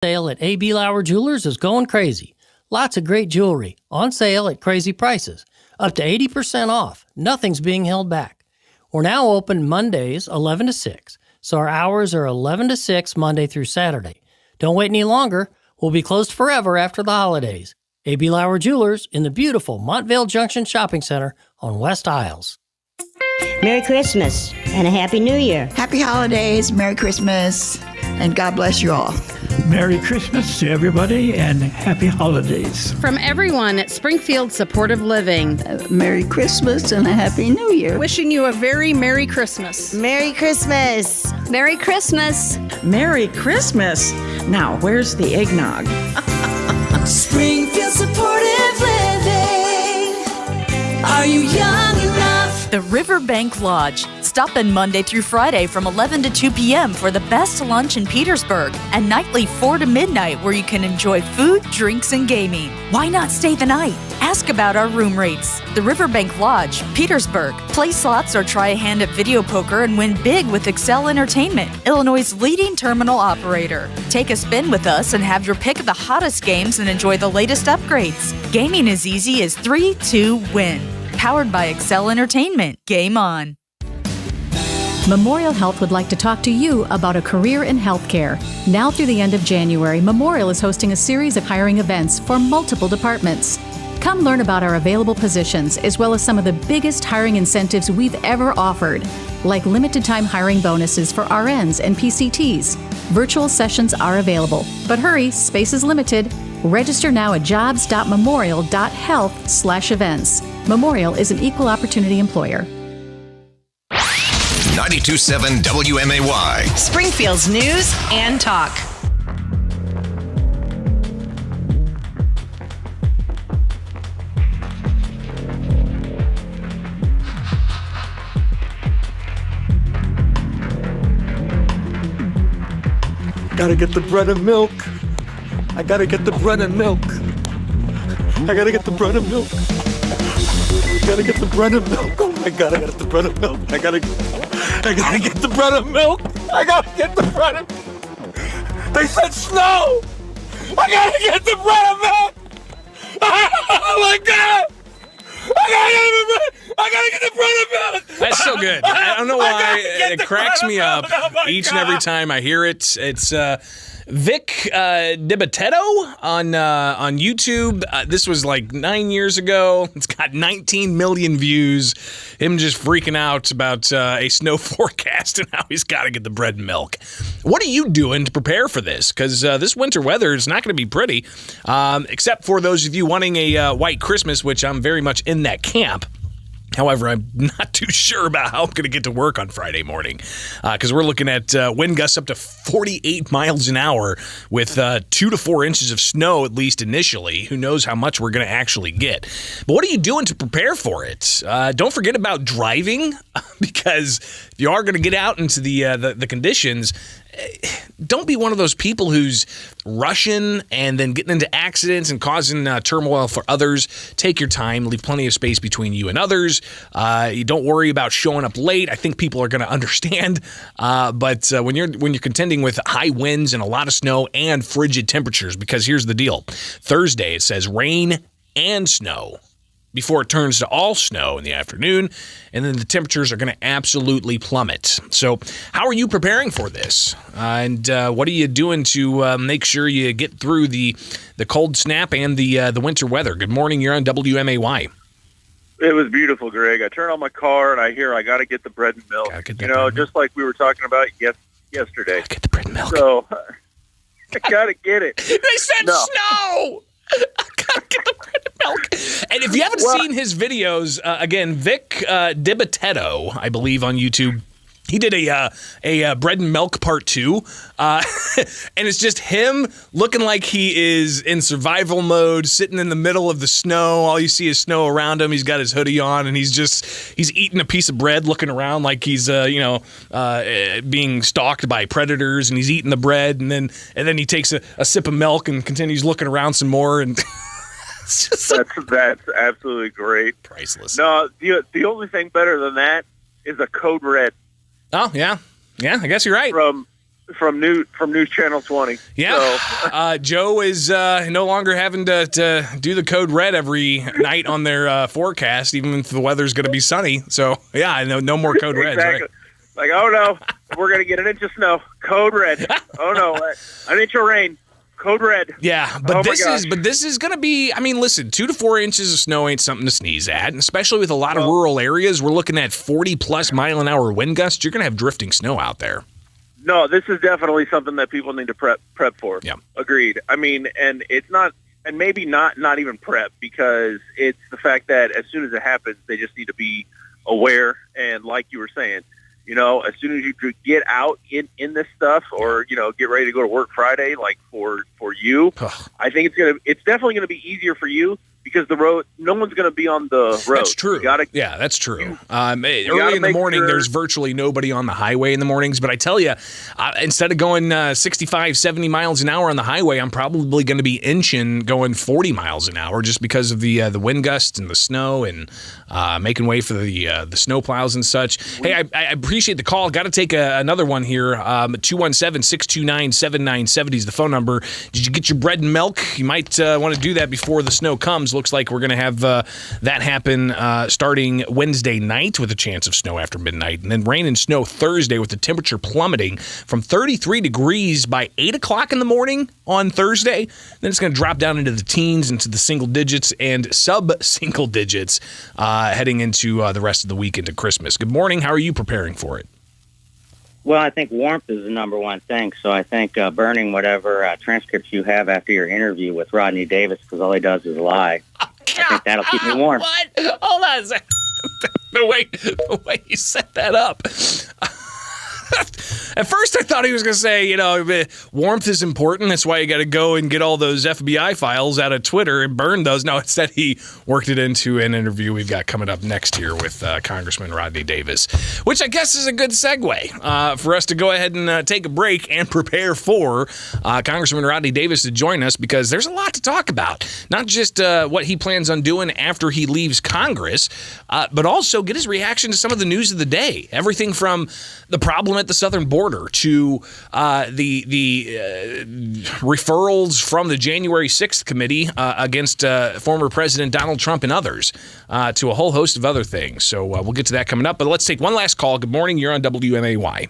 Sale at A.B. Lauer Jewelers is going crazy. Lots of great jewelry on sale at crazy prices. Up to 80% off. Nothing's being held back. We're now open Mondays 11 to 6, so our hours are 11 to 6 Monday through Saturday. Don't wait any longer. We'll be closed forever after the holidays. A.B. Lauer Jewelers in the beautiful Montvale Junction Shopping Center on West Isles. Merry Christmas and a Happy New Year. Happy holidays, Merry Christmas, and God bless you all. Merry Christmas to everybody and happy holidays. From everyone at Springfield Supportive Living. Merry Christmas and a Happy New Year. Wishing you a very Merry Christmas. Merry Christmas. Merry Christmas. Merry Christmas. Now, where's the eggnog? Springfield Supportive Living. Are you young enough? The Riverbank Lodge. Stop in Monday through Friday from 11 to 2 p.m. for the best lunch in Petersburg, and nightly 4 to midnight where you can enjoy food, drinks, and gaming. Why not stay the night? Ask about our room rates. The Riverbank Lodge, Petersburg. Play slots or try a hand at video poker and win big with Excel Entertainment, Illinois' leading terminal operator. Take a spin with us and have your pick of the hottest games and enjoy the latest upgrades. Gaming as easy as 3-2-win. Powered by Excel Entertainment. Game on. Memorial Health would like to talk to you about a career in healthcare. Now through the end of January, Memorial is hosting a series of hiring events for multiple departments. Come learn about our available positions, as well as some of the biggest hiring incentives we've ever offered, like limited time hiring bonuses for RNs and PCTs. Virtual sessions are available, but hurry, space is limited. Register now at jobs.memorial.health/events. Memorial is an equal opportunity employer. 92.7 WMAY. Springfield's news and talk. Gotta get the bread and milk. I gotta get the bread and milk. I gotta get the bread and milk. Gotta get the bread and milk. Oh my God, I gotta get the bread and milk. I gotta get the bread and milk. I gotta get the bread and milk. They said snow. I gotta get the bread and milk. Oh my God. I gotta get the bread and milk. That's so good. I don't know why it cracks me up each and every time I hear it. It's Vic DiBitetto on YouTube. This was like 9 years ago. It's got 19 million views. Him just freaking out about a snow forecast and how he's got to get the bread and milk. What are you doing to prepare for this? Because this winter weather is not going to be pretty, except for those of you wanting a white Christmas, which I'm very much in that camp. However, I'm not too sure about how I'm going to get to work on Friday morning because we're looking at wind gusts up to 48 miles an hour with 2 to 4 inches of snow, at least initially. Who knows how much we're going to actually get. But what are you doing to prepare for it? Don't forget about driving because if you are going to get out into the conditions, don't be one of those people who's rushing and then getting into accidents and causing turmoil for others. Take your time. Leave plenty of space between you and others. You don't worry about showing up late. I think people are going to understand. But when you're contending with high winds and a lot of snow and frigid temperatures, because here's the deal. Thursday, it says rain and snow before it turns to all snow in the afternoon, and then the temperatures are going to absolutely plummet. So how are you preparing for this? And what are you doing to make sure you get through the cold snap and the winter weather? Good morning. You're on WMAY. It was beautiful, Greg. I turn on my car, and I hear I got to get the bread and milk. Just like we were talking about yesterday. Get the bread and milk. So I got to get it. They said snow! I gotta get the bread and milk. And if you haven't seen his videos, again, Vic DiBitetto, I believe, on YouTube, he did a bread and milk part 2, and it's just him looking like he is in survival mode, sitting in the middle of the snow. All you see is snow around him. He's got his hoodie on, and he's eating a piece of bread, looking around like he's being stalked by predators, and he's eating the bread, and then he takes a sip of milk and continues looking around some more, and that's absolutely great. Priceless. No, the only thing better than that is a Code Red. Oh, yeah. Yeah, I guess you're right. from News Channel 20. Yeah. So. Joe is no longer having to do the code red every night on their forecast, even if the weather's going to be sunny. So, yeah, no more code reds, exactly. right? Like, oh, no, we're going to get an inch of snow. Code red. Oh, no, an inch of rain. Code red. Yeah, but this is going to be, I mean, listen, 2 to 4 inches of snow ain't something to sneeze at, and especially with a lot of rural areas. We're looking at 40-plus mile-an-hour wind gusts. You're going to have drifting snow out there. No, this is definitely something that people need to prep for. Yeah. Agreed. I mean, and it's not, and maybe not even prep, because it's the fact that as soon as it happens, they just need to be aware. And like you were saying, you know, as soon as you get out in this stuff, or, you know, get ready to go to work Friday, like for you, I think it's definitely going to be easier for you, because the road, no one's going to be on the road. That's true. Yeah, that's true. Early in the morning, there's virtually nobody on the highway in the mornings. But I tell you, instead of going 65, 70 miles an hour on the highway, I'm probably going to be inching going 40 miles an hour, just because of the wind gusts and the snow, and making way for the snow plows and such. Hey, I appreciate the call. Got to take another one here. 217-629-7970 is the phone number. Did you get your bread and milk? You might want to do that before the snow comes. Looks like we're going to have that happen starting Wednesday night, with a chance of snow after midnight, and then rain and snow Thursday, with the temperature plummeting from 33 degrees by 8 o'clock in the morning on Thursday. Then it's going to drop down into the teens, into the single digits, and sub-single digits heading into the rest of the week into Christmas. Good morning. How are you preparing for it? Well, I think warmth is the number one thing. So I think burning whatever transcripts you have after your interview with Rodney Davis, because all he does is lie. I think that'll keep me warm. What? Hold on a second. The way you set that up. At first, I thought he was going to say, you know, warmth is important. That's why you got to go and get all those FBI files out of Twitter and burn those. No, instead, he worked it into an interview we've got coming up next year with Congressman Rodney Davis, which I guess is a good segue for us to go ahead and take a break and prepare for Congressman Rodney Davis to join us, because there's a lot to talk about. Not just what he plans on doing after he leaves Congress, but also get his reaction to some of the news of the day. Everything from the problem at the southern border to the referrals from the January 6th committee against former President Donald Trump and others, to a whole host of other things. So we'll get to that coming up. But let's take one last call. Good morning. You're on WMAY.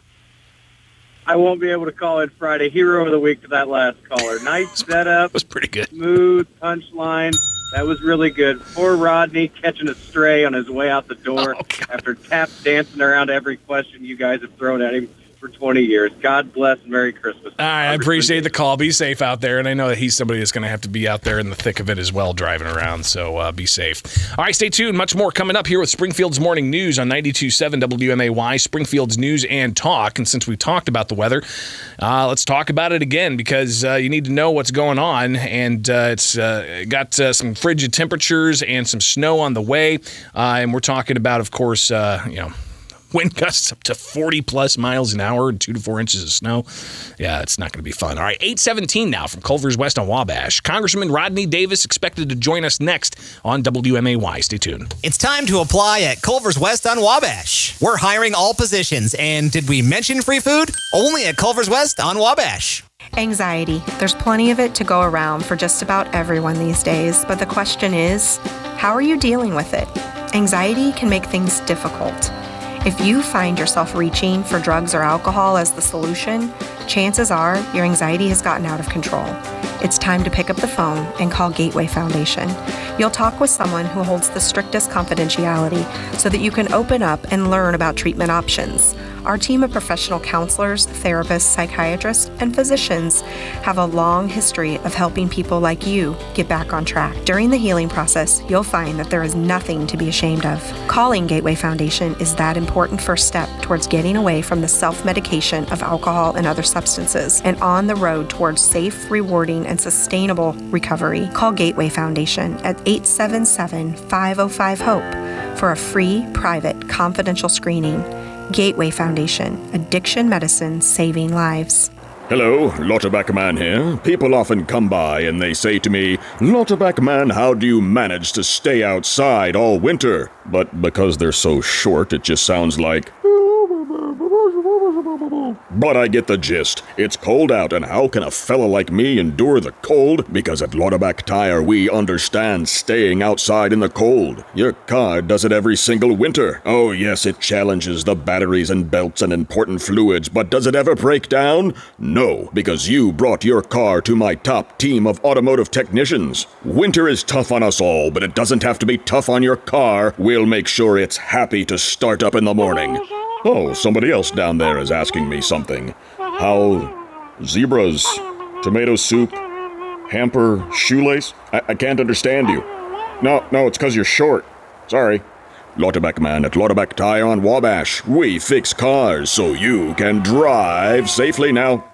I won't be able to call it Friday. Hero of the week to that last caller. Nice setup. That was pretty good. Smooth punchline. That was really good. Poor Rodney catching a stray on his way out the door after tap dancing around every question you guys have thrown at him for 20 years. God bless and Merry Christmas. All right, I appreciate the call. Be safe out there, and I know that he's somebody that's going to have to be out there in the thick of it as well, driving around, so be safe. All right, stay tuned. Much more coming up here with Springfield's Morning News on 92.7 WMAY, Springfield's News and Talk. And since we talked about the weather, let's talk about it again, because you need to know what's going on, and it's got some frigid temperatures and some snow on the way, and we're talking about, of course, wind gusts up to 40-plus miles an hour and 2 to 4 inches of snow. Yeah, it's not going to be fun. All right, 8:17 now from Culver's West on Wabash. Congressman Rodney Davis expected to join us next on WMAY. Stay tuned. It's time to apply at Culver's West on Wabash. We're hiring all positions, and did we mention free food? Only at Culver's West on Wabash. Anxiety. There's plenty of it to go around for just about everyone these days, but the question is, how are you dealing with it? Anxiety can make things difficult. If you find yourself reaching for drugs or alcohol as the solution, chances are your anxiety has gotten out of control. It's time to pick up the phone and call Gateway Foundation. You'll talk with someone who holds the strictest confidentiality so that you can open up and learn about treatment options. Our team of professional counselors, therapists, psychiatrists, and physicians have a long history of helping people like you get back on track. During the healing process, you'll find that there is nothing to be ashamed of. Calling Gateway Foundation is that important first step towards getting away from the self-medication of alcohol and other substances and on the road towards safe, rewarding, and sustainable recovery. Call Gateway Foundation at 877-505-HOPE for a free, private, confidential screening. Gateway Foundation, addiction medicine saving lives. Hello, Lauterbach Man here. People often come by and they say to me, Lauterbach Man, how do you manage to stay outside all winter? But because they're so short, it just sounds like... But I get the gist. It's cold out, and how can a fella like me endure the cold? Because at Lauterbach Tire, we understand staying outside in the cold. Your car does it every single winter. Oh yes, it challenges the batteries and belts and important fluids, but does it ever break down? No, because you brought your car to my top team of automotive technicians. Winter is tough on us all, but it doesn't have to be tough on your car. We'll make sure it's happy to start up in the morning. Oh, somebody else down there is asking me something. How zebras, tomato soup, hamper, shoelace? I can't understand you. No, it's because you're short. Sorry. Lauterbach man at Lauterbach Tire on Wabash. We fix cars so you can drive safely now.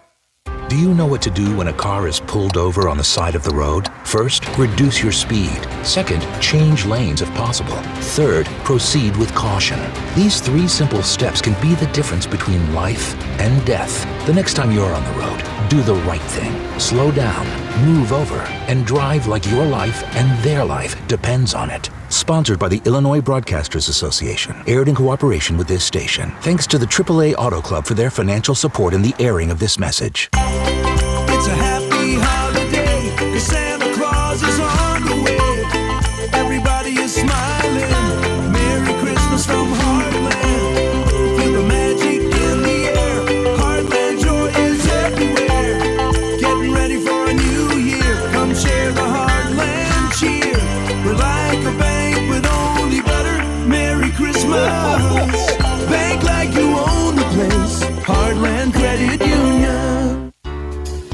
Do you know what to do when a car is pulled over on the side of the road? First, reduce your speed. Second, change lanes if possible. Third, proceed with caution. These 3 simple steps can be the difference between life and death. The next time you're on the road, do the right thing. Slow down, move over, and drive like your life and their life depends on it. Sponsored by the Illinois Broadcasters Association. Aired in cooperation with this station. Thanks to the AAA Auto Club for their financial support in the airing of this message. It's a happy holiday, 'cause Santa Claus is on the way. Everybody is smiling. Merry Christmas from Heartland. Feel the magic in the air. Heartland joy is everywhere. Getting ready for a new year. Come share the Heartland cheer. We're like a bank with only better. Merry Christmas. Bank like you own the place. Heartland Credit Union.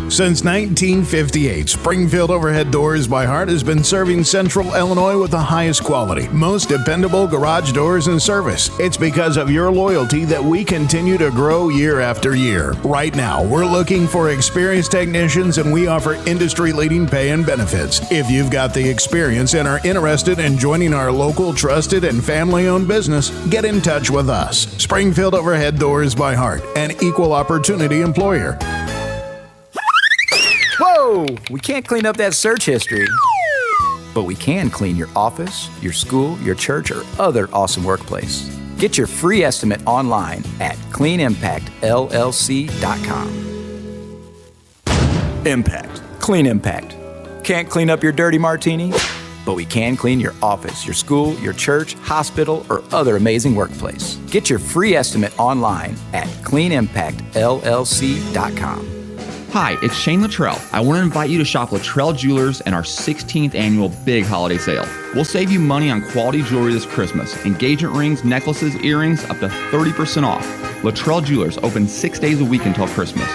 Since 1958, Springfield Overhead Doors by Hart has been serving Central Illinois with the highest quality, most dependable garage doors and service. It's because of your loyalty that we continue to grow year after year. Right now, we're looking for experienced technicians, and we offer industry-leading pay and benefits. If you've got the experience and are interested in joining our local, trusted, and family-owned business, get in touch with us. Springfield Overhead Doors by Hart, an equal opportunity employer. Whoa! We can't clean up that search history. But we can clean your office, your school, your church, or other awesome workplace. Get your free estimate online at cleanimpactllc.com. Impact. Clean Impact. Can't clean up your dirty martini? But we can clean your office, your school, your church, hospital, or other amazing workplace. Get your free estimate online at cleanimpactllc.com. Hi, it's Shane Luttrell. I want to invite you to shop Luttrell Jewelers and our 16th annual big holiday sale. We'll save you money on quality jewelry this Christmas. Engagement rings, necklaces, earrings, up to 30% off. Luttrell Jewelers open 6 days a week until Christmas.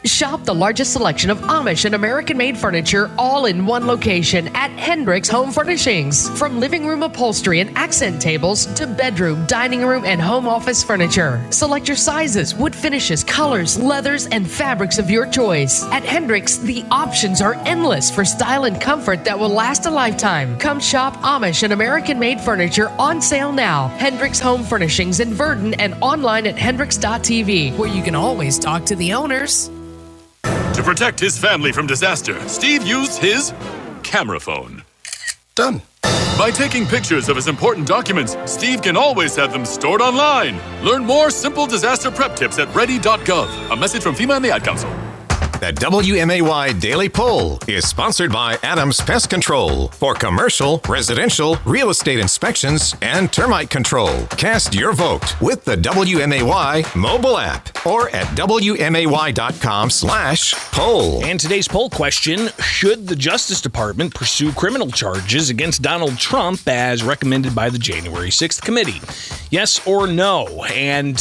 Shop the largest selection of Amish and American-made furniture all in one location at Hendricks Home Furnishings. From living room upholstery and accent tables to bedroom, dining room, and home office furniture. Select your sizes, wood finishes, colors, leathers, and fabrics of your choice. At Hendricks, the options are endless for style and comfort that will last a lifetime. Come shop Amish and American-made furniture on sale now. Hendricks Home Furnishings in Verdon and online at hendricks.tv, where you can always talk to the owners. To protect his family from disaster, Steve used his camera phone. Done. By taking pictures of his important documents, Steve can always have them stored online. Learn more simple disaster prep tips at ready.gov. A message from FEMA and the Ad Council. The WMAY Daily Poll is sponsored by Adams Pest Control for commercial, residential, real estate inspections, and termite control. Cast your vote with the WMAY mobile app or at WMAY.com/poll. And today's poll question, should the Justice Department pursue criminal charges against Donald Trump as recommended by the January 6th committee? Yes or no? And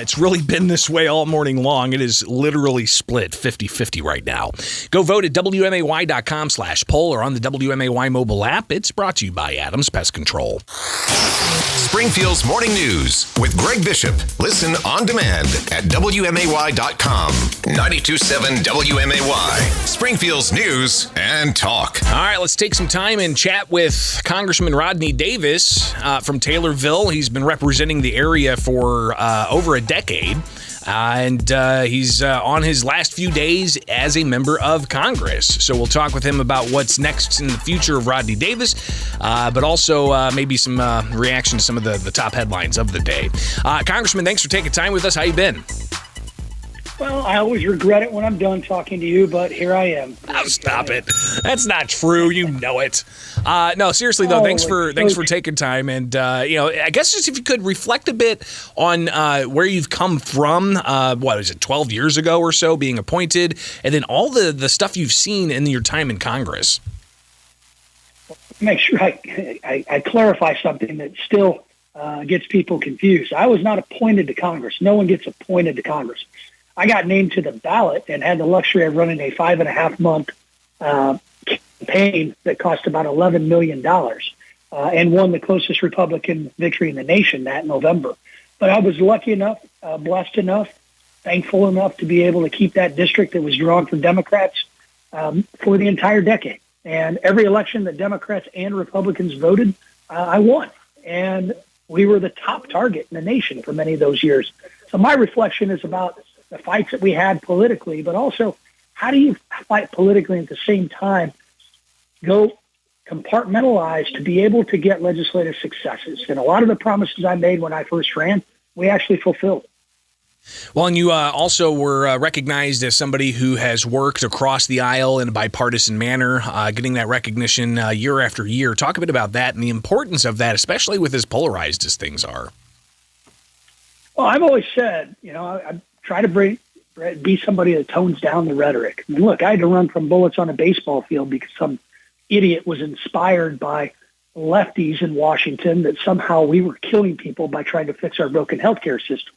it's really been this way all morning long. It is literally split 50-50 right now. Go vote at WMAY.com/poll or on the WMAY mobile app. It's brought to you by Adams Pest Control. Springfield's Morning News with Greg Bishop. Listen on demand at WMAY.com. 92.7 WMAY. Springfield's News and Talk. All right, let's take some time and chat with Congressman Rodney Davis from Taylorville. He's been representing the area for over a decade. And he's on his last few days as a member of Congress. So we'll talk with him about what's next in the future of Rodney Davis, but also maybe some reaction to some of the top headlines of the day. Congressman, thanks for taking time with us. How you been? Well, I always regret it when I'm done talking to you, but here I am. Oh, stop it. That's not true. You know it. No, seriously, though, thanks for taking time. And, I guess just if you could reflect a bit on where you've come from, 12 years ago or so, being appointed, and then all the stuff you've seen in your time in Congress. Make sure I clarify something that still gets people confused. I was not appointed to Congress. No one gets appointed to Congress. I got named to the ballot and had the luxury of running a 5.5-month campaign that cost about $11 million and won the closest Republican victory in the nation that November. But I was lucky enough, blessed enough, thankful enough to be able to keep that district that was drawn for Democrats for the entire decade. And every election that Democrats and Republicans voted, I won. And we were the top target in the nation for many of those years. So my reflection is about the fights that we had politically, but also how do you fight politically at the same time, go compartmentalize to be able to get legislative successes. And a lot of the promises I made when I first ran, we actually fulfilled. Well, and you also were recognized as somebody who has worked across the aisle in a bipartisan manner, getting that recognition year after year. Talk a bit about that and the importance of that, especially with as polarized as things are. Well, I've always said, I try to be somebody that tones down the rhetoric. I mean, look, I had to run from bullets on a baseball field because some idiot was inspired by lefties in Washington that somehow we were killing people by trying to fix our broken healthcare system.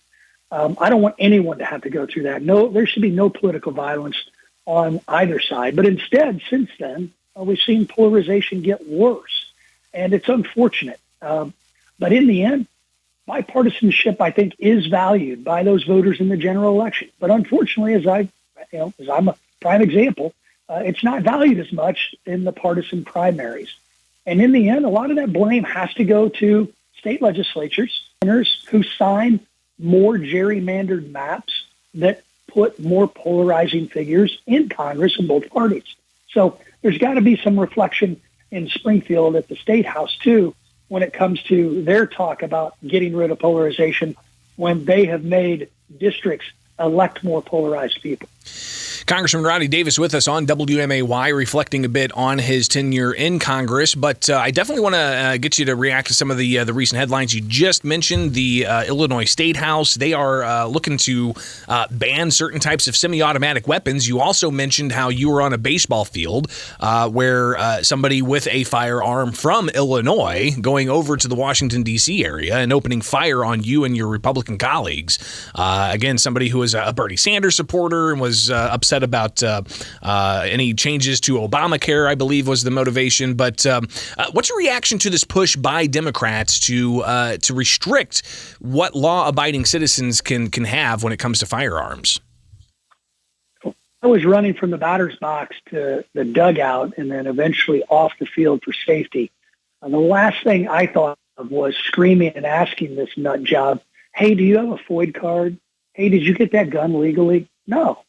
I don't want anyone to have to go through that. No, there should be no political violence on either side. But instead, since then, we've seen polarization get worse, and it's unfortunate. But in the end, bipartisanship, I think, is valued by those voters in the general election. But unfortunately, as I'm a prime example, it's not valued as much in the partisan primaries. And in the end, a lot of that blame has to go to state legislatures who sign more gerrymandered maps that put more polarizing figures in Congress in both parties. So there's got to be some reflection in Springfield at the State House, too, when it comes to their talk about getting rid of polarization when they have made districts elect more polarized people. Congressman Rodney Davis with us on WMAY, reflecting a bit on his tenure in Congress. But I definitely want to get you to react to some of the recent headlines. You just mentioned the Illinois State House. They are looking to ban certain types of semi-automatic weapons. You also mentioned how you were on a baseball field where somebody with a firearm from Illinois going over to the Washington, D.C. area and opening fire on you and your Republican colleagues. Again, somebody who was a Bernie Sanders supporter and was upset about any changes to Obamacare, I believe was the motivation. But what's your reaction to this push by Democrats to restrict what law-abiding citizens can have when it comes to firearms? I was running from the batter's box to the dugout and then eventually off the field for safety. And the last thing I thought of was screaming and asking this nut job, hey, do you have a FOID card? Hey, did you get that gun legally? No.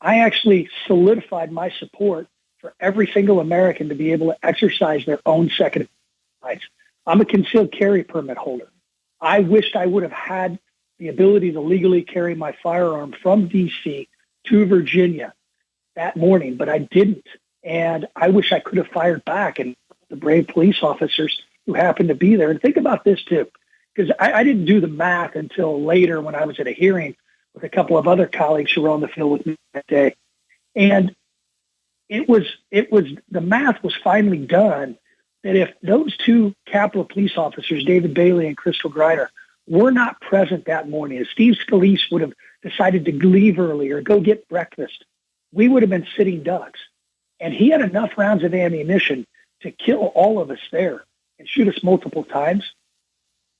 I actually solidified my support for every single American to be able to exercise their own Second Amendment rights. I'm a concealed carry permit holder. I wished I would have had the ability to legally carry my firearm from D.C. to Virginia that morning, but I didn't. And I wish I could have fired back, and the brave police officers who happened to be there. And think about this, too, because I didn't do the math until later when I was at a hearing with a couple of other colleagues who were on the field with me that day. And it was the math was finally done that if those two Capitol police officers, David Bailey and Crystal Griner, were not present that morning, if Steve Scalise would have decided to leave early or go get breakfast, we would have been sitting ducks. And he had enough rounds of ammunition to kill all of us there and shoot us multiple times.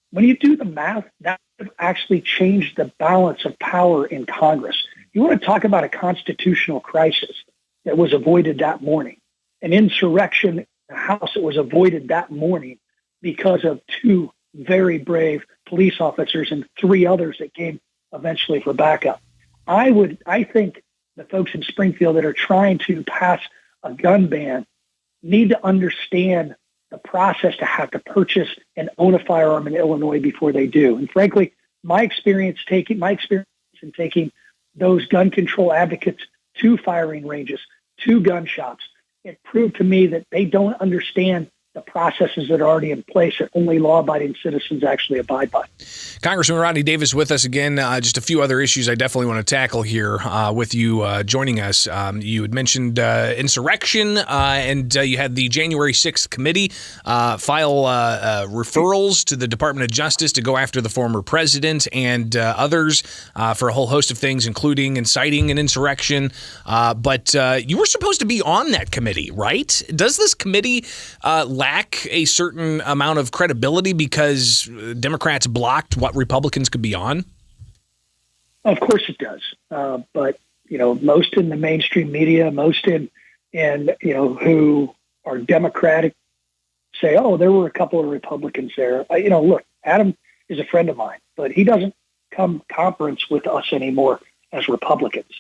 When you do the math, that would actually change the balance of power in Congress. You want to talk about a constitutional crisis that was avoided that morning, an insurrection in the House that was avoided that morning because of two very brave police officers and three others that came eventually for backup. I think the folks in Springfield that are trying to pass a gun ban need to understand the process to have to purchase and own a firearm in Illinois before they do. And frankly, my experience in taking those gun control advocates to firing ranges, to gun shops. It proved to me that they don't understand the processes that are already in place that only law-abiding citizens actually abide by. Congressman Rodney Davis with us again. Just a few other issues I definitely want to tackle here with you joining us. You had mentioned insurrection, and you had the January 6th committee file referrals to the Department of Justice to go after the former president and others for a whole host of things, including inciting an insurrection. But you were supposed to be on that committee, right? Does this committee lack a certain amount of credibility because Democrats blocked what Republicans could be on? Of course it does. But, most in the mainstream media, most in who are Democratic say, oh, there were a couple of Republicans there. Look, Adam is a friend of mine, but he doesn't come conference with us anymore as Republicans.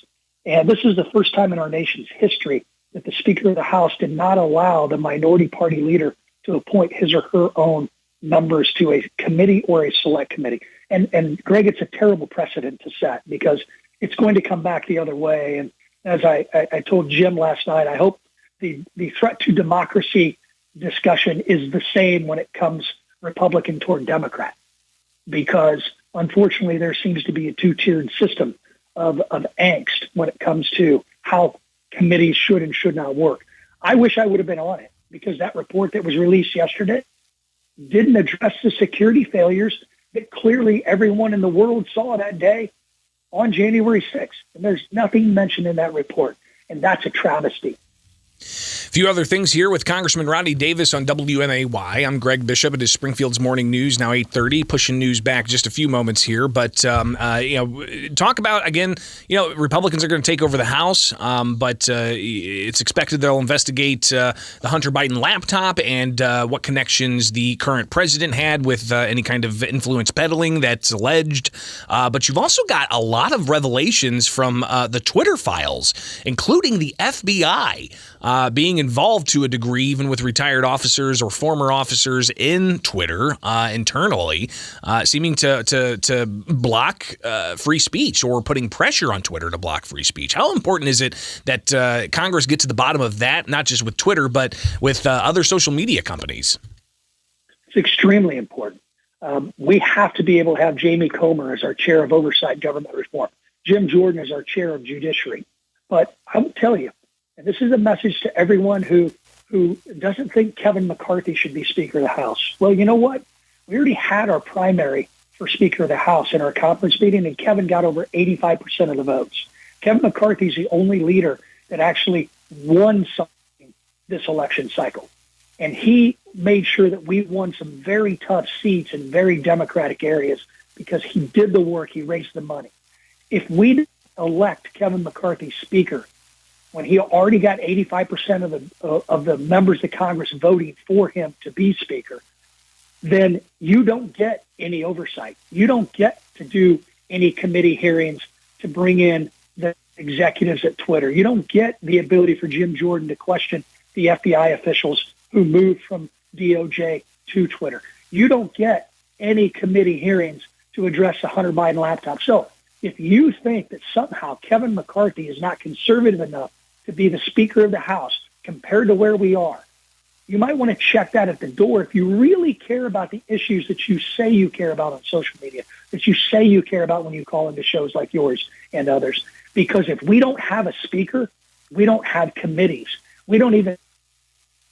And this is the first time in our nation's history that the Speaker of the House did not allow the minority party leader to appoint his or her own members to a committee or a select committee. And Greg, it's a terrible precedent to set because it's going to come back the other way. And as I told Jim last night, I hope the threat to democracy discussion is the same when it comes Republican toward Democrat, because unfortunately there seems to be a two-tiered system of angst when it comes to how committees should and should not work. I wish I would have been on it because that report that was released yesterday didn't address the security failures that clearly everyone in the world saw that day on January 6th. And there's nothing mentioned in that report. And that's a travesty. A few other things here with Congressman Rodney Davis on WMAY. I'm Greg Bishop. It is Springfield's Morning News, now 8:30. Pushing news back just a few moments here. But, talk about, again, Republicans are going to take over the House, but it's expected they'll investigate the Hunter Biden laptop and what connections the current president had with any kind of influence peddling that's alleged. But you've also got a lot of revelations from the Twitter files, including the FBI being involved to a degree, even with retired officers or former officers in Twitter internally, seeming to block free speech or putting pressure on Twitter to block free speech. How important is it that Congress get to the bottom of that, not just with Twitter, but with other social media companies? It's extremely important. We have to be able to have Jamie Comer as our chair of oversight and government reform, Jim Jordan as our chair of judiciary. But I will tell you, and this is a message to everyone who doesn't think Kevin McCarthy should be Speaker of the House. Well, you know what? We already had our primary for Speaker of the House in our conference meeting, and Kevin got over 85% of the votes. Kevin McCarthy is the only leader that actually won something this election cycle. And he made sure that we won some very tough seats in very Democratic areas because he did the work, he raised the money. If we elect Kevin McCarthy Speaker, when he already got 85% of the members of Congress voting for him to be Speaker, then you don't get any oversight. You don't get to do any committee hearings to bring in the executives at Twitter. You don't get the ability for Jim Jordan to question the FBI officials who moved from DOJ to Twitter. You don't get any committee hearings to address the Hunter Biden laptop. So if you think that somehow Kevin McCarthy is not conservative enough to be the Speaker of the House compared to where we are, you might want to check that at the door if you really care about the issues that you say you care about on social media, that you say you care about when you call into shows like yours and others. Because if we don't have a Speaker, we don't have committees. We don't even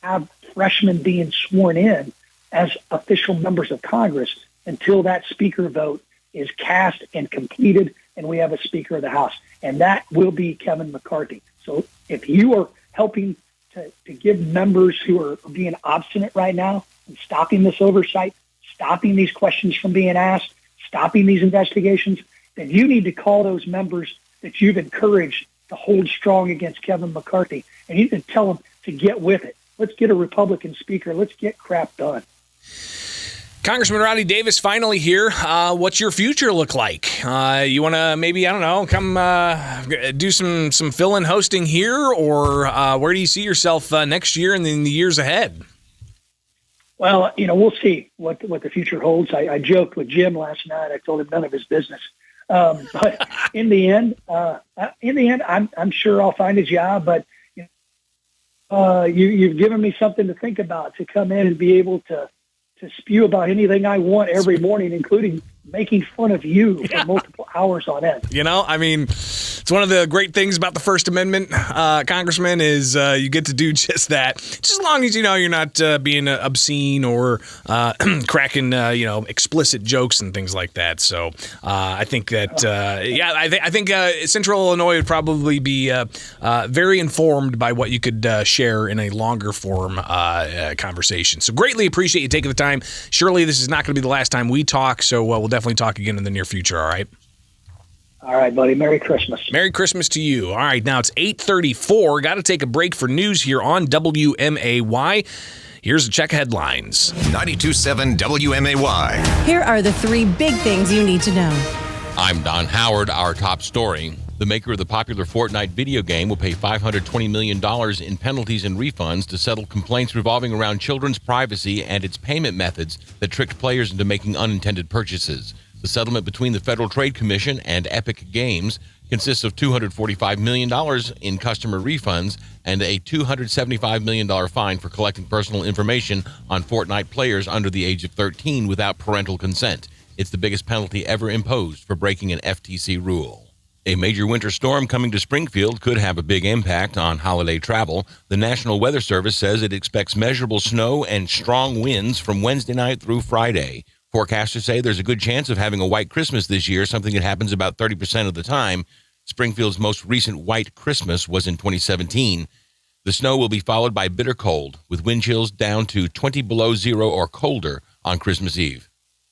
have freshmen being sworn in as official members of Congress until that Speaker vote is cast and completed and we have a Speaker of the House. And that will be Kevin McCarthy. So if you are helping to give members who are being obstinate right now and stopping this oversight, stopping these questions from being asked, stopping these investigations, then you need to call those members that you've encouraged to hold strong against Kevin McCarthy, and you can tell them to get with it. Let's get a Republican Speaker. Let's get crap done. Congressman Rodney Davis, finally here. What's your future look like? You want to maybe, come do some fill-in hosting here, or where do you see yourself next year and in the years ahead? Well, we'll see what the future holds. I joked with Jim last night. I told him none of his business. But in the end, I'm sure I'll find a job. But you've given me something to think about, to come in and be able to spew about anything I want every morning, including making fun of you for multiple hours on end. I mean, it's one of the great things about the First Amendment, Congressman, is you get to do just that. Just as long as, you're not being obscene or cracking, explicit jokes and things like that. So I think that, I think Central Illinois would probably be very informed by what you could share in a longer form conversation. So greatly appreciate you taking the time. Surely this is not going to be the last time we talk, so we'll definitely talk again in the near future, all right? All right, buddy. Merry Christmas. Merry Christmas to you. All right, now it's 8:34. Got to take a break for news here on WMAY. Here's the check headlines. 92.7 WMAY. Here are the 3 big things you need to know. I'm Don Howard. Our top story. The maker of the popular Fortnite video game will pay $520 million in penalties and refunds to settle complaints revolving around children's privacy and its payment methods that tricked players into making unintended purchases. The settlement between the Federal Trade Commission and Epic Games consists of $245 million in customer refunds and a $275 million fine for collecting personal information on Fortnite players under the age of 13 without parental consent. It's the biggest penalty ever imposed for breaking an FTC rule. A major winter storm coming to Springfield could have a big impact on holiday travel. The National Weather Service says it expects measurable snow and strong winds from Wednesday night through Friday. Forecasters say there's a good chance of having a white Christmas this year, something that happens about 30% of the time. Springfield's most recent white Christmas was in 2017. The snow will be followed by bitter cold, with wind chills down to 20 below zero or colder on Christmas Eve.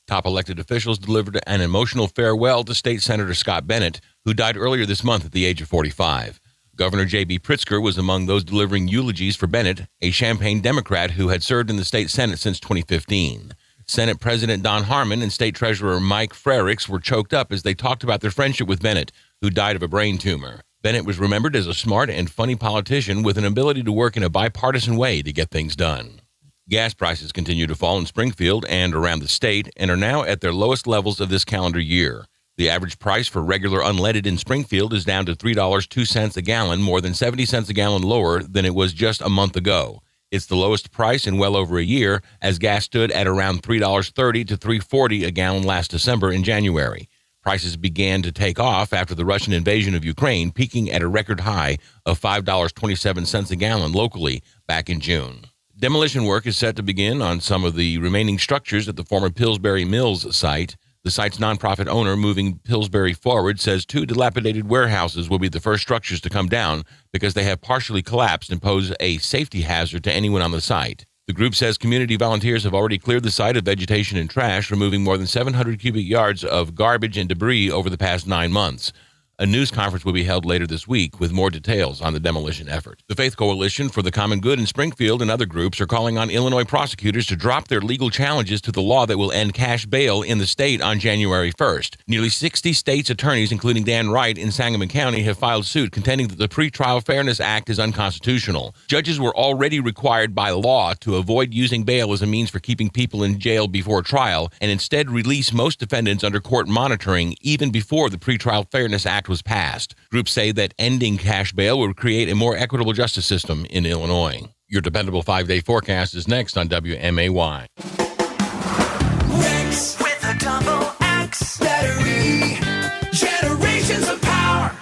Top elected officials delivered an emotional farewell to State Senator Scott Bennett, who died earlier this month at the age of 45. Governor J.B. Pritzker was among those delivering eulogies for Bennett, a Champaign Democrat who had served in the state Senate since 2015. Senate President Don Harmon and State Treasurer Mike Frerichs were choked up as they talked about their friendship with Bennett, who died of a brain tumor. Bennett was remembered as a smart and funny politician with an ability to work in a bipartisan way to get things done. Gas prices continue to fall in Springfield and around the state and are now at their lowest levels of this calendar year. The average price for regular unleaded in Springfield is down to $3.02 a gallon, more than 70 cents a gallon lower than it was just a month ago. It's the lowest price in well over a year, as gas stood at around $3.30 to $3.40 a gallon last December and January. Prices began to take off after the Russian invasion of Ukraine, peaking at a record high of $5.27 a gallon locally back in June. Demolition work is set to begin on some of the remaining structures at the former Pillsbury Mills site. The site's nonprofit owner, Moving Pillsbury Forward, says 2 dilapidated warehouses will be the first structures to come down because they have partially collapsed and pose a safety hazard to anyone on the site. The group says community volunteers have already cleared the site of vegetation and trash, removing more than 700 cubic yards of garbage and debris over the past 9 months. A news conference will be held later this week with more details on the demolition effort. The Faith Coalition for the Common Good in Springfield and other groups are calling on Illinois prosecutors to drop their legal challenges to the law that will end cash bail in the state on January 1st. Nearly 60 states' attorneys, including Dan Wright in Sangamon County, have filed suit contending that the Pretrial Fairness Act is unconstitutional. Judges were already required by law to avoid using bail as a means for keeping people in jail before trial and instead release most defendants under court monitoring even before the Pretrial Fairness Act was passed. Groups say that ending cash bail would create a more equitable justice system in Illinois. Your dependable 5-day forecast is next on WMAY. Rex with a double X battery. Generations of power.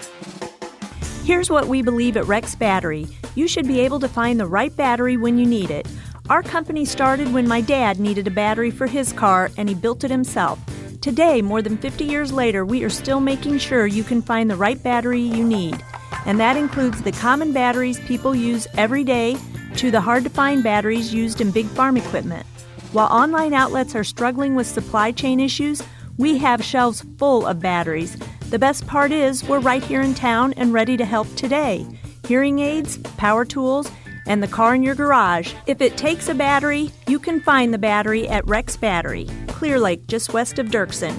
Here's what we believe at Rex Battery. You should be able to find the right battery when you need it. Our company started when my dad needed a battery for his car and he built it himself. Today, more than 50 years later, we are still making sure you can find the right battery you need. And that includes the common batteries people use every day to the hard-to-find batteries used in big farm equipment. While online outlets are struggling with supply chain issues, we have shelves full of batteries. The best part is we're right here in town and ready to help today. Hearing aids, power tools, and the car in your garage. If it takes a battery, you can find the battery at Rex Battery, Clear Lake, just west of Dirksen.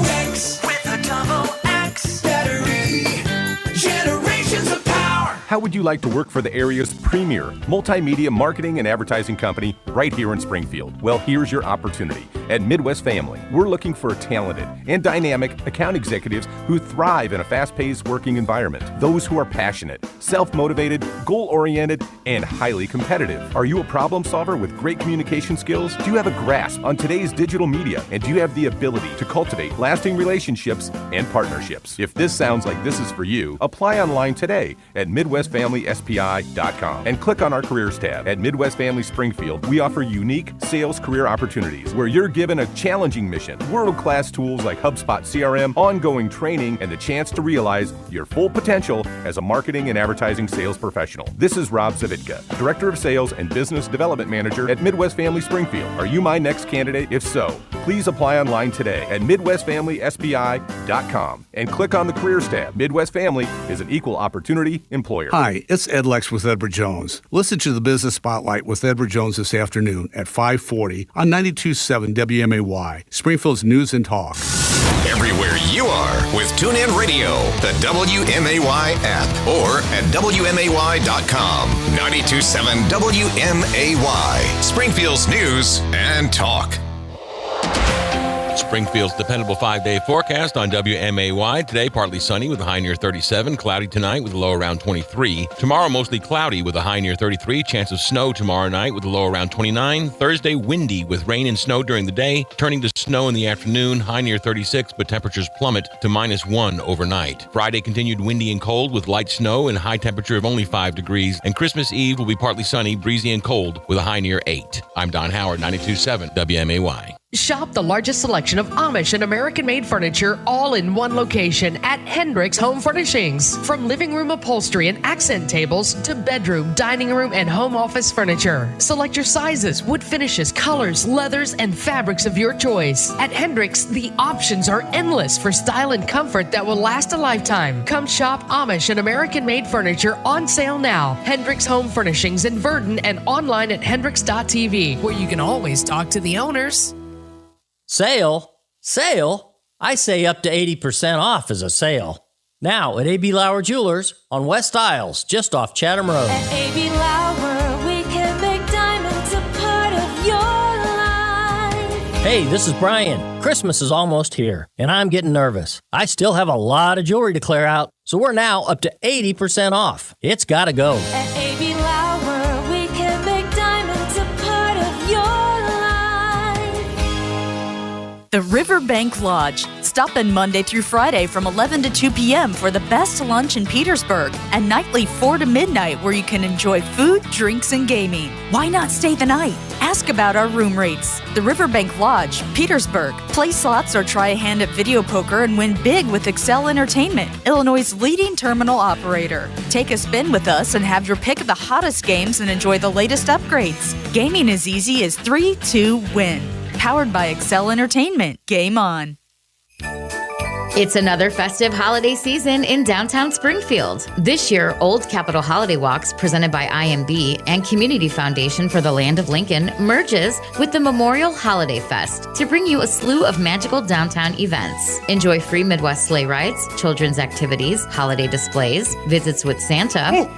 Rex with a double X battery. Generations of power. How would you like to work for the area's premier multimedia marketing and advertising company right here in Springfield? Well, here's your opportunity. At Midwest Family, we're looking for talented and dynamic account executives who thrive in a fast-paced working environment. Those who are passionate, self-motivated, goal-oriented, and highly competitive. Are you a problem solver with great communication skills? Do you have a grasp on today's digital media? And do you have the ability to cultivate lasting relationships and partnerships? If this sounds like this is for you, apply online today at MidwestFamilySPI.com and click on our careers tab. At Midwest Family Springfield, we offer unique sales career opportunities where you're given a challenging mission, world-class tools like HubSpot CRM, ongoing training, and the chance to realize your full potential as a marketing and advertising sales professional. This is Rob Zavitka, Director of Sales and Business Development Manager at Midwest Family Springfield. Are you my next candidate? If so, please apply online today at MidwestFamilySPI.com and click on the Careers tab. Midwest Family is an equal opportunity employer. Hi, it's Ed Lex with Edward Jones. Listen to the Business Spotlight with Edward Jones this afternoon at 5:40 on 92.7 WMAY, Springfield's News and Talk. Everywhere you are with TuneIn Radio, the WMAY app, or at WMAY.com. 92.7 WMAY, Springfield's News and Talk. Springfield's dependable 5-day forecast on WMAY. Today, partly sunny with a high near 37. Cloudy tonight with a low around 23. Tomorrow, mostly cloudy with a high near 33. Chance of snow tomorrow night with a low around 29. Thursday, windy with rain and snow during the day, turning to snow in the afternoon. High near 36, but temperatures plummet to -1 overnight. Friday, continued windy and cold with light snow and high temperature of only 5 degrees. And Christmas Eve will be partly sunny, breezy and cold with a high near 8. I'm Don Howard, 92.7 WMAY. Shop the largest selection of Amish and American-made furniture all in one location at Hendricks Home Furnishings. From living room upholstery and accent tables to bedroom, dining room, and home office furniture. Select your sizes, wood finishes, colors, leathers, and fabrics of your choice. At Hendricks, the options are endless for style and comfort that will last a lifetime. Come shop Amish and American-made furniture on sale now. Hendricks Home Furnishings in Verdon and online at hendricks.tv, where you can always talk to the owners. Sale? Sale? I say up to 80% off is a sale. Now at A.B. Lauer Jewelers on West Isles, just off Chatham Road. At A.B. Lauer, we can make diamonds a part of your life. Hey, this is Brian. Christmas is almost here, and I'm getting nervous. I still have a lot of jewelry to clear out, so we're now up to 80% off. It's gotta go. At A.B. Lauer, we can make diamonds a part of your life. The Riverbank Lodge. Stop in Monday through Friday from 11 to 2 p.m. for the best lunch in Petersburg, and nightly 4 to midnight where you can enjoy food, drinks, and gaming. Why not stay the night? Ask about our room rates. The Riverbank Lodge, Petersburg. Play slots or try a hand at video poker and win big with Excel Entertainment, Illinois' leading terminal operator. Take a spin with us and have your pick of the hottest games and enjoy the latest upgrades. Gaming as easy as 3, 2, win. Powered by Excel Entertainment. Game on. It's another festive holiday season in downtown Springfield. This year, Old Capitol Holiday Walks, presented by IMB and Community Foundation for the Land of Lincoln, merges with the Memorial Holiday Fest to bring you a slew of magical downtown events. Enjoy free Midwest sleigh rides, children's activities, holiday displays, visits with Santa,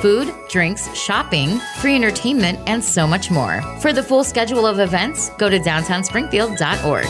food, drinks, shopping, free entertainment, and so much more. For the full schedule of events, go to downtownspringfield.org.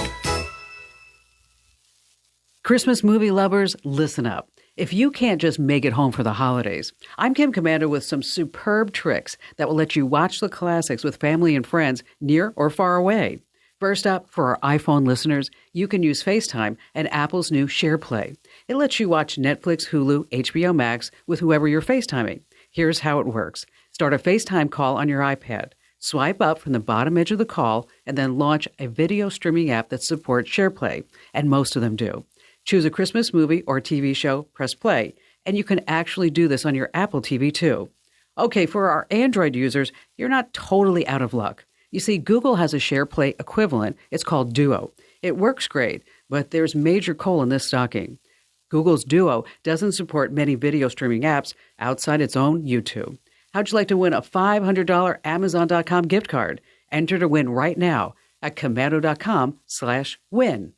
Christmas movie lovers, listen up. If you can't just make it home for the holidays, I'm Kim Commander with some superb tricks that will let you watch the classics with family and friends near or far away. First up, for our iPhone listeners, you can use FaceTime and Apple's new SharePlay. It lets you watch Netflix, Hulu, HBO Max with whoever you're FaceTiming. Here's how it works. Start a FaceTime call on your iPad. Swipe up from the bottom edge of the call and then launch a video streaming app that supports SharePlay, and most of them do. Choose a Christmas movie or TV show, press play, and you can actually do this on your Apple TV too. Okay, for our Android users, you're not totally out of luck. You see, Google has a SharePlay equivalent. It's called Duo. It works great, but there's major coal in this stocking. Google's Duo doesn't support many video streaming apps outside its own YouTube. How'd you like to win a $500 Amazon.com gift card? Enter to win right now at Commando.com/win.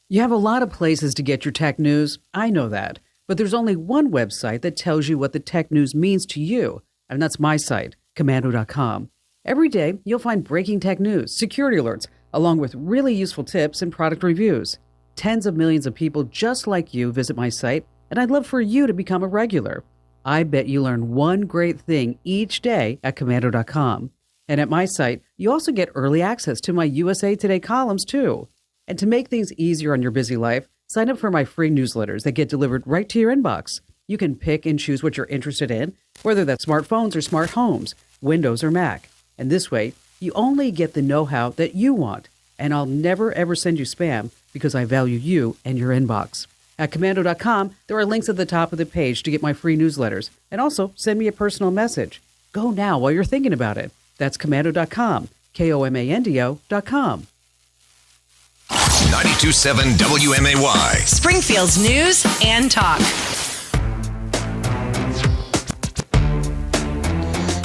You have a lot of places to get your tech news. I know that. But there's only one website that tells you what the tech news means to you, and that's my site, Commando.com. Every day, you'll find breaking tech news, security alerts, along with really useful tips and product reviews. Tens of millions of people just like you visit my site, and I'd love for you to become a regular. I bet you learn one great thing each day at Commando.com. And at my site, you also get early access to my USA Today columns, too. And to make things easier on your busy life, sign up for my free newsletters that get delivered right to your inbox. You can pick and choose what you're interested in, whether that's smartphones or smart homes, Windows or Mac. And this way, you only get the know-how that you want. And I'll never, ever send you spam because I value you and your inbox. At Commando.com, there are links at the top of the page to get my free newsletters. And also, send me a personal message. Go now while you're thinking about it. That's Commando.com, Komando.com. 92.7 WMAY. Springfield's news and talk.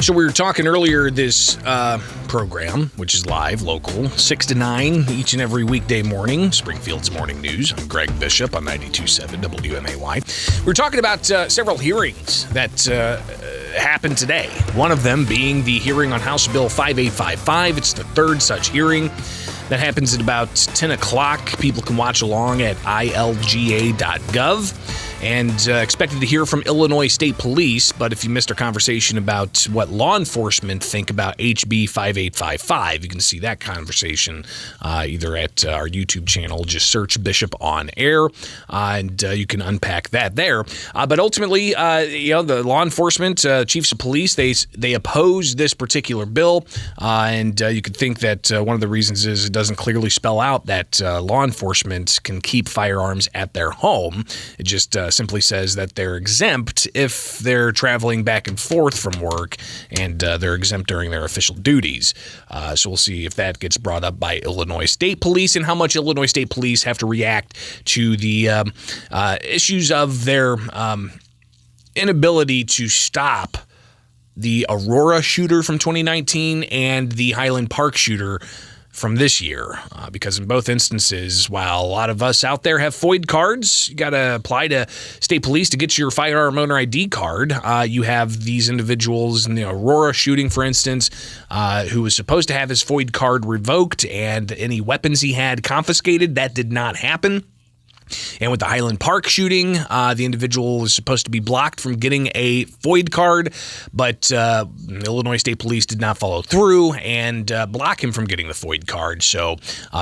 So we were talking earlier this program, which is live, local, 6 to 9 each and every weekday morning, Springfield's Morning News. I'm Greg Bishop on 92.7 WMAY. We were talking about several hearings that happened today. One of them being the hearing on House Bill 5855. It's the third such hearing. That happens at about 10 o'clock. People can watch along at ilga.gov. And expected to hear from Illinois State Police, but if you missed our conversation about what law enforcement think about HB 5855, you can see that conversation either at our YouTube channel. Just search Bishop on Air, and you can unpack that there. But ultimately, the law enforcement, chiefs of police, they oppose this particular bill, and you could think that one of the reasons is it doesn't clearly spell out that law enforcement can keep firearms at their home. It just simply says that they're exempt if they're traveling back and forth from work, and they're exempt during their official duties. So we'll see if that gets brought up by Illinois State Police and how much Illinois State Police have to react to the issues of their inability to stop the Aurora shooter from 2019 and the Highland Park shooter from this year, because in both instances, while a lot of us out there have FOID cards, you got to apply to state police to get your firearm owner ID card. You have these individuals in the Aurora shooting, for instance, who was supposed to have his FOID card revoked and any weapons he had confiscated. That did not happen. And with the Highland Park shooting, the individual was supposed to be blocked from getting a FOID card, but Illinois State Police did not follow through and block him from getting the FOID card. So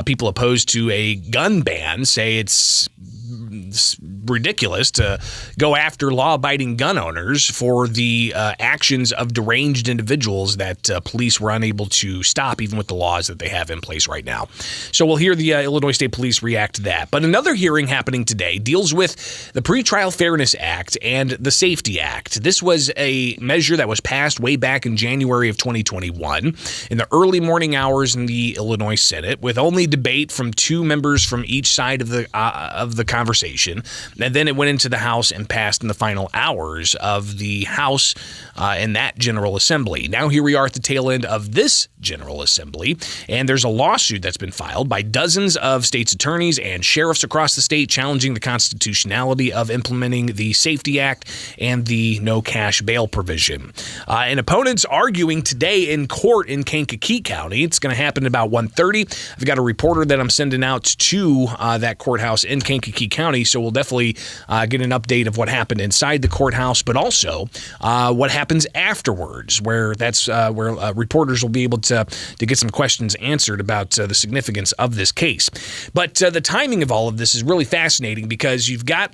people opposed to a gun ban say it's ridiculous to go after law-abiding gun owners for the actions of deranged individuals that police were unable to stop, even with the laws that they have in place right now. So we'll hear the Illinois State Police react to that. But another hearing happening today deals with the Pretrial Fairness Act and the Safety Act. This was a measure that was passed way back in January of 2021 in the early morning hours in the Illinois Senate, with only debate from two members from each side of the conversation. And then it went into the House and passed in the final hours of the House and that General Assembly. Now here we are at the tail end of this General Assembly, and there's a lawsuit that's been filed by dozens of states' attorneys and sheriffs across the state challenging the constitutionality of implementing the Safety Act and the no cash bail provision. And opponents arguing today in court in Kankakee County. It's going to happen at about 1:30. I've got a reporter that I'm sending out to that courthouse in Kankakee County, so we'll definitely get an update of what happened inside the courthouse, but also what happens afterwards, where that's where reporters will be able to get some questions answered about the significance of this case. But the timing of all of this is really fascinating, because you've got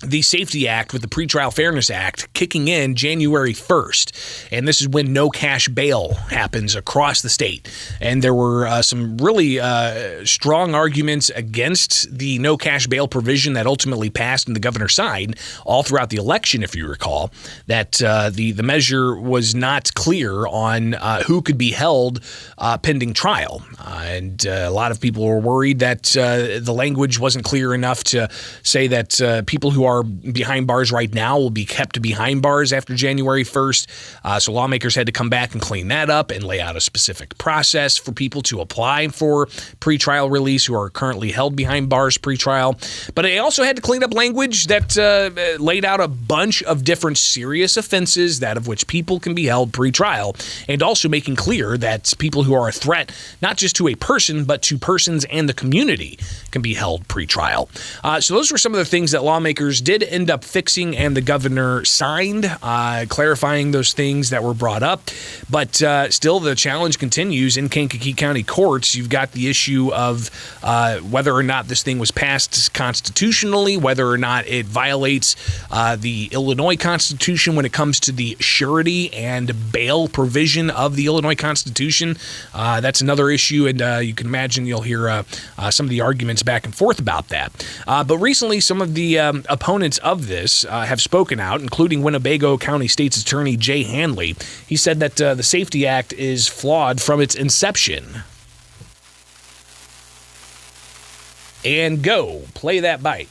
the Safety Act with the Pretrial Fairness Act kicking in January 1st. And this is when no cash bail happens across the state. And there were some really strong arguments against the no cash bail provision that ultimately passed in the governor's side all throughout the election, if you recall, that the measure was not clear on who could be held pending trial. And a lot of people were worried that the language wasn't clear enough to say that people who are behind bars right now will be kept behind bars after January 1st. So lawmakers had to come back and clean that up and lay out a specific process for people to apply for pretrial release who are currently held behind bars pretrial. But they also had to clean up language that laid out a bunch of different serious offenses, that of which people can be held pretrial, and also making clear that people who are a threat, not just to a person, but to persons and the community, can be held pretrial. So those were some of the things that lawmakers did end up fixing, and the governor signed, clarifying those things that were brought up. But still, the challenge continues in Kankakee County courts. You've got the issue of whether or not this thing was passed constitutionally, whether or not it violates the Illinois Constitution when it comes to the surety and bail provision of the Illinois Constitution. That's another issue, and you can imagine you'll hear some of the arguments back and forth about that. But recently, some of the opponents of this have spoken out, including Winnebago County State's Attorney Jay Hanley. He said that the Safety Act is flawed from its inception. And go. Play that bite.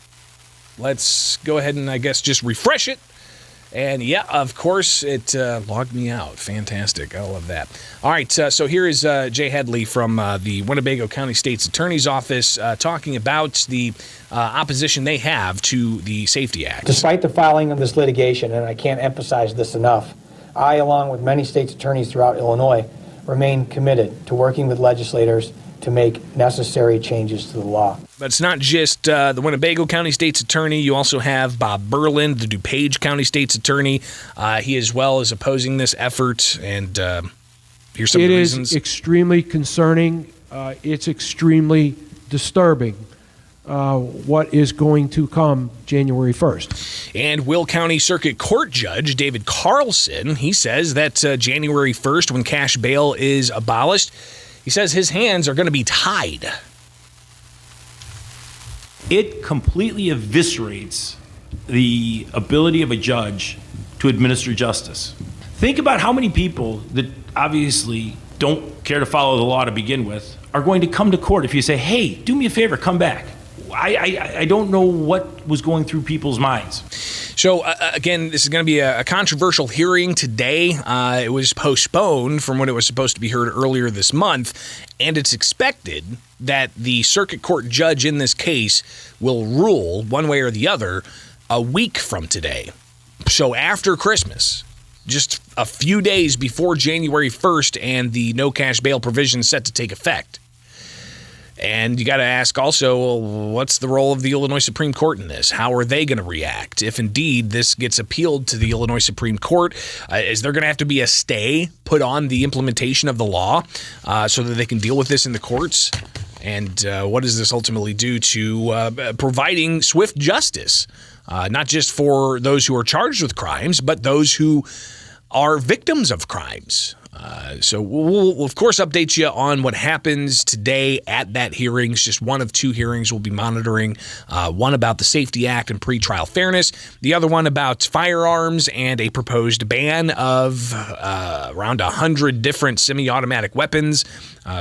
Let's go ahead and, I guess, just refresh it. And yeah, of course, it logged me out. Fantastic. I love that. All right, so here is Jay Headley from the Winnebago County State's Attorney's Office talking about the opposition they have to the Safety Act. Despite the filing of this litigation, and I can't emphasize this enough, I, along with many state's attorneys throughout Illinois, remain committed to working with legislators to make necessary changes to the law. But it's not just the Winnebago County State's Attorney. You also have Bob Berland, the DuPage County State's Attorney. He as well is opposing this effort, and here's some of the reasons. It is extremely concerning. It's extremely disturbing what is going to come January 1st. And Will County Circuit Court Judge David Carlson, he says that January 1st, when cash bail is abolished, he says his hands are going to be tied. It completely eviscerates the ability of a judge to administer justice. Think about how many people that obviously don't care to follow the law to begin with are going to come to court if you say, hey, do me a favor, come back. I don't know what was going through people's minds. So, again, this is going to be a controversial hearing today. It was postponed from when it was supposed to be heard earlier this month, and it's expected that the circuit court judge in this case will rule one way or the other a week from today. So after Christmas, just a few days before January 1st and the no cash bail provision set to take effect. And you got to ask also, what's the role of the Illinois Supreme Court in this? How are they going to react? If indeed this gets appealed to the Illinois Supreme Court, is there going to have to be a stay put on the implementation of the law so that they can deal with this in the courts? And what does this ultimately do to providing swift justice, not just for those who are charged with crimes, but those who are victims of crimes? So we'll, of course, update you on what happens today at that hearing. It's just one of two hearings we'll be monitoring. One about the Safety Act and pretrial fairness. The other one about firearms and a proposed ban of around 100 different semi-automatic weapons.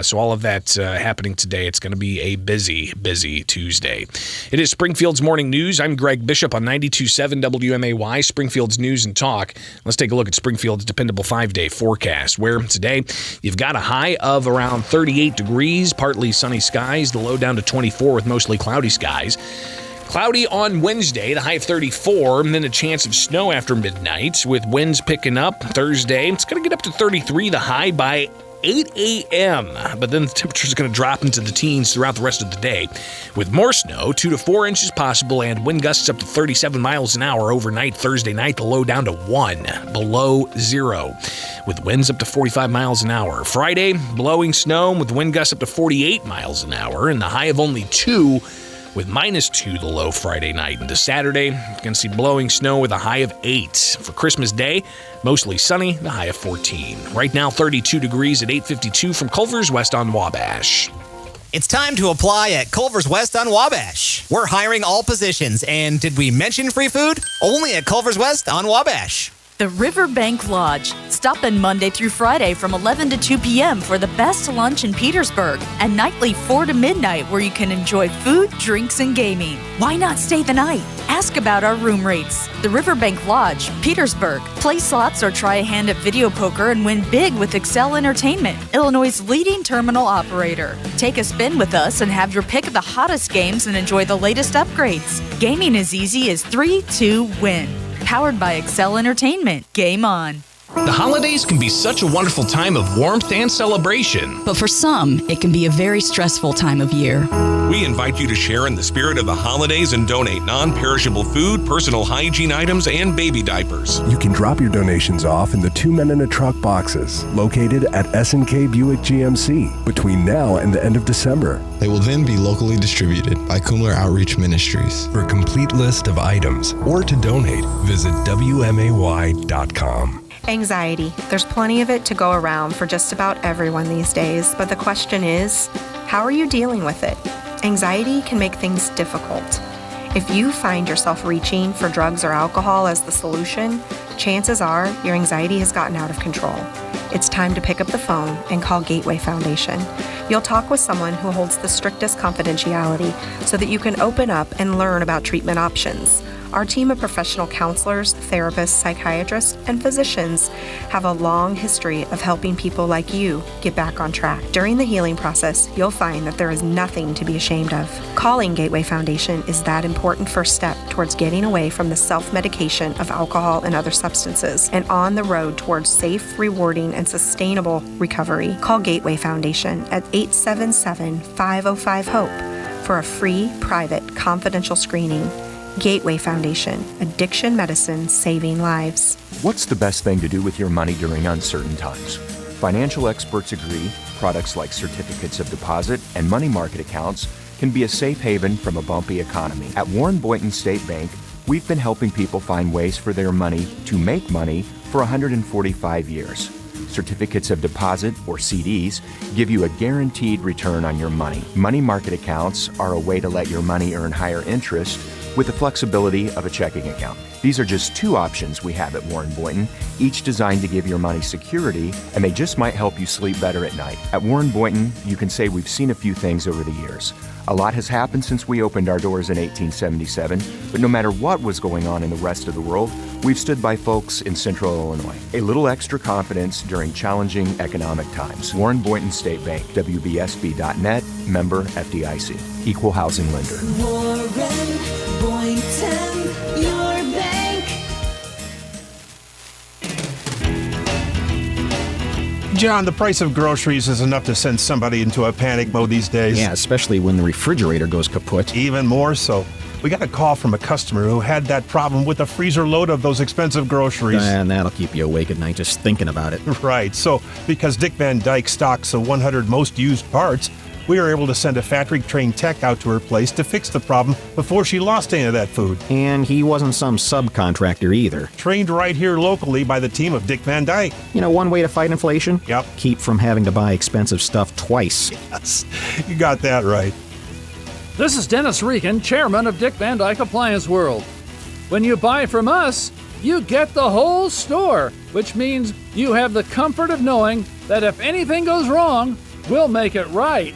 So all of that happening today. It's going to be a busy, busy Tuesday. It is Springfield's Morning News. I'm Greg Bishop on 92.7 WMAY, Springfield's News and Talk. Let's take a look at Springfield's dependable 5-day forecast, where today you've got a high of around 38 degrees, partly sunny skies, the low down to 24 with mostly cloudy skies. Cloudy on Wednesday, the high of 34, and then a chance of snow after midnight with winds picking up. Thursday, it's going to get up to 33, the high by 8 a.m., but then the temperature is going to drop into the teens throughout the rest of the day, with more snow, 2 to 4 inches possible, and wind gusts up to 37 miles an hour overnight. Thursday night, the low down to 1, below 0, with winds up to 45 miles an hour. Friday, blowing snow with wind gusts up to 48 miles an hour, and the high of only 2, with -2 the low Friday night. Into Saturday, you can see blowing snow with a high of 8. For Christmas Day, mostly sunny, the high of 14. Right now, 32 degrees at 8:52 from Culver's West on Wabash. It's time to apply at Culver's West on Wabash. We're hiring all positions, and did we mention free food? Only at Culver's West on Wabash. The Riverbank Lodge. Stop in Monday through Friday from 11 to 2 p.m. for the best lunch in Petersburg, and nightly 4 to midnight where you can enjoy food, drinks, and gaming. Why not stay the night? Ask about our room rates. The Riverbank Lodge, Petersburg. Play slots or try a hand at video poker and win big with Excel Entertainment, Illinois' leading terminal operator. Take a spin with us and have your pick of the hottest games and enjoy the latest upgrades. Gaming as easy as 3-2-win. Powered by Excel Entertainment. Game on. The holidays can be such a wonderful time of warmth and celebration. But for some, it can be a very stressful time of year. We invite you to share in the spirit of the holidays and donate non-perishable food, personal hygiene items, and baby diapers. You can drop your donations off in the 2 Men in a Truck boxes located at S&K Buick GMC between now and the end of December. They will then be locally distributed by Kumler Outreach Ministries. For a complete list of items or to donate, visit WMAY.com. Anxiety. There's plenty of it to go around for just about everyone these days, but the question is, how are you dealing with it? Anxiety can make things difficult. If you find yourself reaching for drugs or alcohol as the solution, chances are your anxiety has gotten out of control. It's time to pick up the phone and call Gateway Foundation. You'll talk with someone who holds the strictest confidentiality so that you can open up and learn about treatment options. Our team of professional counselors, therapists, psychiatrists, and physicians have a long history of helping people like you get back on track. During the healing process, you'll find that there is nothing to be ashamed of. Calling Gateway Foundation is that important first step towards getting away from the self-medication of alcohol and other substances and on the road towards safe, rewarding, and sustainable recovery. Call Gateway Foundation at 877-505-HOPE for a free, private, confidential screening. Gateway Foundation, addiction medicine saving lives. What's the best thing to do with your money during uncertain times? Financial experts agree products like certificates of deposit and money market accounts can be a safe haven from a bumpy economy. At Warren Boynton State Bank, we've been helping people find ways for their money to make money for 145 years. Certificates of deposit, or CDs, give you a guaranteed return on your money. Money market accounts are a way to let your money earn higher interest with the flexibility of a checking account. These are just two options we have at Warren Boynton, each designed to give your money security, and they just might help you sleep better at night. At Warren Boynton, you can say we've seen a few things over the years. A lot has happened since we opened our doors in 1877, but no matter what was going on in the rest of the world, we've stood by folks in Central Illinois. A little extra confidence during challenging economic times. Warren Boynton State Bank, WBSB.net, member FDIC. Equal housing lender. Warren Boynton, your bank. John, the price of groceries is enough to send somebody into a panic mode these days. Yeah, especially when the refrigerator goes kaput. Even more so. We got a call from a customer who had that problem with a freezer load of those expensive groceries. And that'll keep you awake at night just thinking about it. Right. So, because Dick Van Dyke stocks the 100 most used parts, we were able to send a factory-trained tech out to her place to fix the problem before she lost any of that food. And he wasn't some subcontractor either. Trained right here locally by the team of Dick Van Dyke. You know, one way to fight inflation? Yep. Keep from having to buy expensive stuff twice. Yes, you got that right. This is Dennis Regan, chairman of Dick Van Dyke Appliance World. When you buy from us, you get the whole store, which means you have the comfort of knowing that if anything goes wrong, we'll make it right.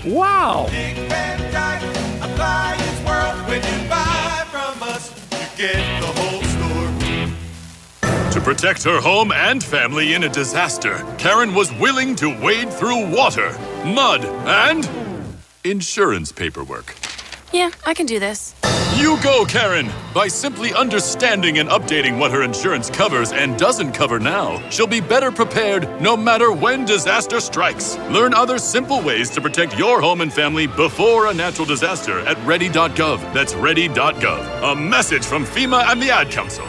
Wow! Dick Van Dyke Appliance World. When you buy from us, you get the whole store. To protect her home and family in a disaster, Karen was willing to wade through water, mud, and insurance paperwork. Yeah, I can do this. You go, Karen! By simply understanding and updating what her insurance covers and doesn't cover now, she'll be better prepared no matter when disaster strikes. Learn other simple ways to protect your home and family before a natural disaster at ready.gov. That's ready.gov. A message from FEMA and the Ad Council.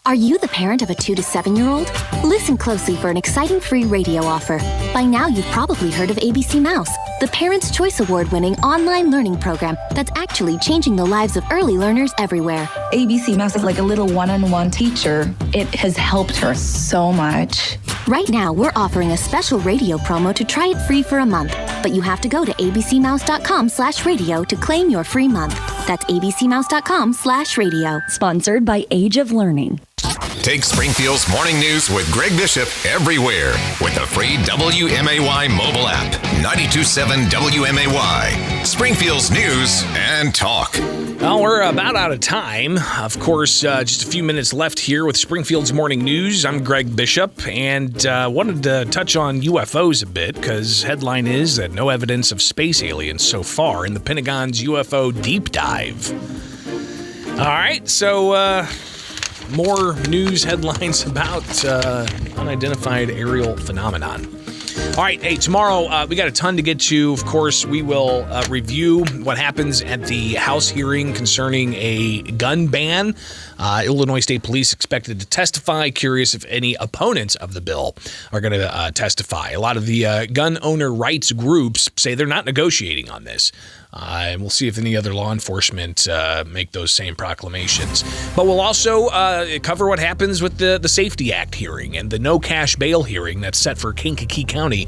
Are you the parent of a 2 to 7-year-old? Listen closely for an exciting free radio offer. By now, you've probably heard of ABC Mouse, the Parents' Choice Award-winning online learning program that's actually changing the lives of early learners everywhere. ABC Mouse is like a little one-on-one teacher. It has helped her so much. Right now, we're offering a special radio promo to try it free for a month. But you have to go to abcmouse.com/radio to claim your free month. That's abcmouse.com/radio. Sponsored by Age of Learning. Take Springfield's morning news with Greg Bishop everywhere with the free WMAY mobile app. 92.7 WMAY. Springfield's news and talk. Well, we're about out of time. Of course, just a few minutes left here with Springfield's morning news. I'm Greg Bishop, and wanted to touch on UFOs a bit because headline is that no evidence of space aliens so far in the Pentagon's UFO deep dive. All right, so more news headlines about unidentified aerial phenomenon. All right, hey, tomorrow we got a ton to get to. Of course, we will review what happens at the House hearing concerning a gun ban. Illinois State Police expected to testify. Curious if any opponents of the bill are going to testify. A lot of the gun owner rights groups say they're not negotiating on this. And we'll see if any other law enforcement make those same proclamations. But we'll also cover what happens with the Safety Act hearing and the no cash bail hearing that's set for Kankakee County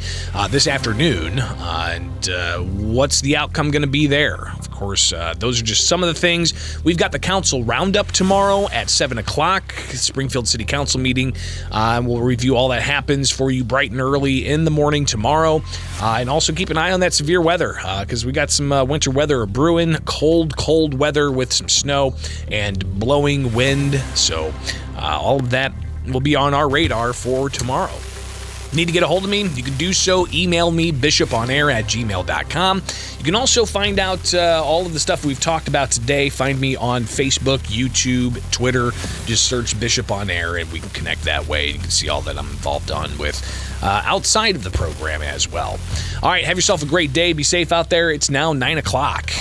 this afternoon. And what's the outcome going to be there? Of course, those are just some of the things. We've got the council roundup tomorrow at 7 o'clock, Springfield City Council meeting. We'll review all that happens for you bright and early in the morning tomorrow. And also keep an eye on that severe weather because we got some winter weather brewing, cold weather with some snow and blowing wind. So all of that will be on our radar for tomorrow. Need to get a hold of me? You can do so. Email me, bishoponair@gmail.com. You can also find out all of the stuff we've talked about today. Find me on Facebook, YouTube, Twitter. Just search Bishop on Air and we can connect that way. You can see all that I'm involved on with outside of the program as well. All right, have yourself a great day. Be safe out there. It's now 9 o'clock.